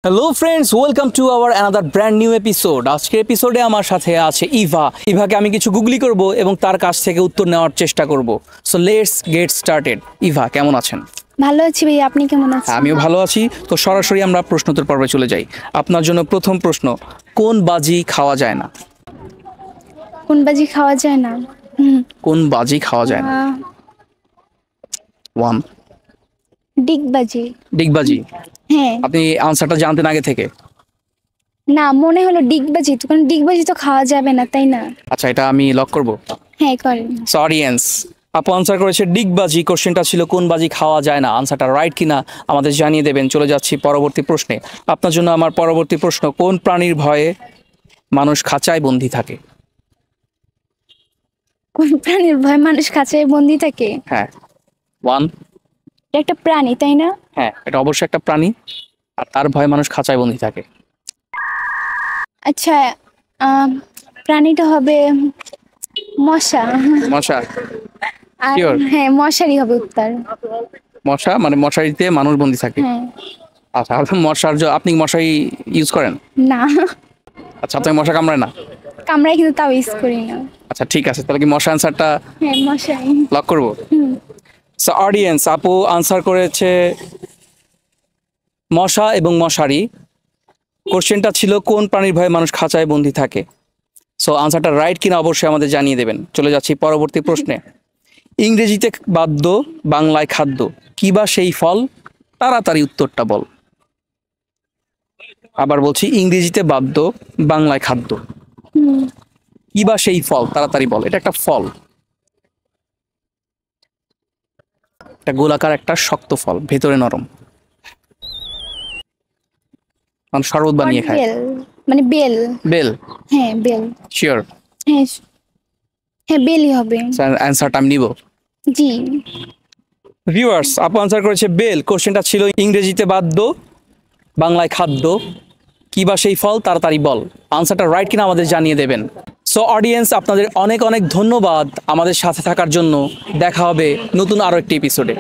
Hello friends, welcome to our another brand new episode. আজকের এপিসোডে আমার সাথে আছে ইভাকে আমি কিছু গুগলি করব এবং তার কাছ থেকে উত্তর নেওয়ার চেষ্টা করব। So let's get started. Eva, কেমন আছেন? ভালো আছি ভাই, আপনি কেমন আছেন? আমিও ভালো আছি। তো সরাসরি আমরা প্রশ্নোত্তর পর্বে চলে যাই। আপনার জন্য প্রথম প্রশ্ন, কোন বাজি খাওয়া যায় না? কোন বাজি খাওয়া যায় না? কোন বাজি খাওয়া যায় না? ওয়ান, ডিগবাজি। ডিগবাজি। হ্যাঁ, আপনি আনসারটা জানতেন আগে থেকে? না মনে হলো ডিগবাজি, তো কারণ ডিগবাজি তো খাওয়া যাবে না, তাই না? আচ্ছা, এটা আমি লক করব। হ্যাঁ করেন। অডিয়েন্স, আপু আনসার করেছে ডিগবাজি। কোশ্চেনটা ছিল কোন বাজি খাওয়া যায় না। আনসারটা রাইট কিনা আমাদের জানিয়ে দেবেন। চলে যাচ্ছি পরবর্তী প্রশ্নে। আপনার জন্য আমার পরবর্তী প্রশ্ন, কোন প্রাণীর ভয়ে মানুষ খাঁচায় বন্দি থাকে? কোন প্রাণীর ভয় মানুষ খাঁচায় বন্দি থাকে? হ্যাঁ, ওয়ান। এটা একটা প্রাণী, তাই না? হ্যাঁ, এটা অবশ্যই একটা প্রাণী, আর তার ভয়ে মানুষ খাঁচায় বন্দি থাকে। আচ্ছা, প্রাণীটা হবে মশা। মশা? আর Sure. হ্যাঁ, মশারই হবে উত্তর। মশা মানে মশারিতে মানুষ বন্দি থাকে। হ্যাঁ। আচ্ছা, আপনি মশারি ইউজ করেন? না, আচ্ছা, আপনাকে মশা কামড়ায় না? কামড়ায় কিন্তু তাও ইউজ করি না। আচ্ছা ঠিক আছে, তাহলে কি মশা আনসারটা হ্যাঁ, মশাই। লক করবো? সো অডিয়েন্স, আপু আনসার করেছে মশা এবং মশারি। কোশ্চেনটা ছিল কোন প্রাণীর ভয়ে মানুষ খাঁচায় বন্দি থাকে। সো আনসারটা রাইট কিনা অবশ্যই আমাদের জানিয়ে দেবেন। চলে যাচ্ছি পরবর্তী প্রশ্নে। ইংরেজিতে বাদ্য, বাংলায় খাদ্য, কি বা সেই ফল? তাড়াতাড়ি উত্তরটা বল। আবার বলছি, ইংরেজিতে বাদ্য, বাংলায় খাদ্য, কি বা সেই ফল? তাড়াতাড়ি বল। এটা একটা ফল, একটা গোলাকার একটা শক্ত ফল, ভেতরে নরম। মানুষ শরবত বানিয়ে খায়। বেল, মানে বেল। বেল? হ্যাঁ বেল। শিওর? হ্যাঁ, হ্যাঁ বেলই হবে। অ্যান্সারটা আমি নিব। জি। ভিউয়ার্স, আপু আনসার করেছে বেল। কোশ্চেনটা ছিল ইংরেজিতে বাদ্য, বাংলায় খাদ্য, কি বা সেই ফল? তাড়াতাড়ি বল। আনসারটা রাইট কিনা আমাদের জানিয়ে দেবেন। সো অডিয়েন্স, আপনাদের অনেক অনেক ধন্যবাদ আমাদের সাথে থাকার জন্য। দেখা হবে নতুন আরো একটি এপিসোডে।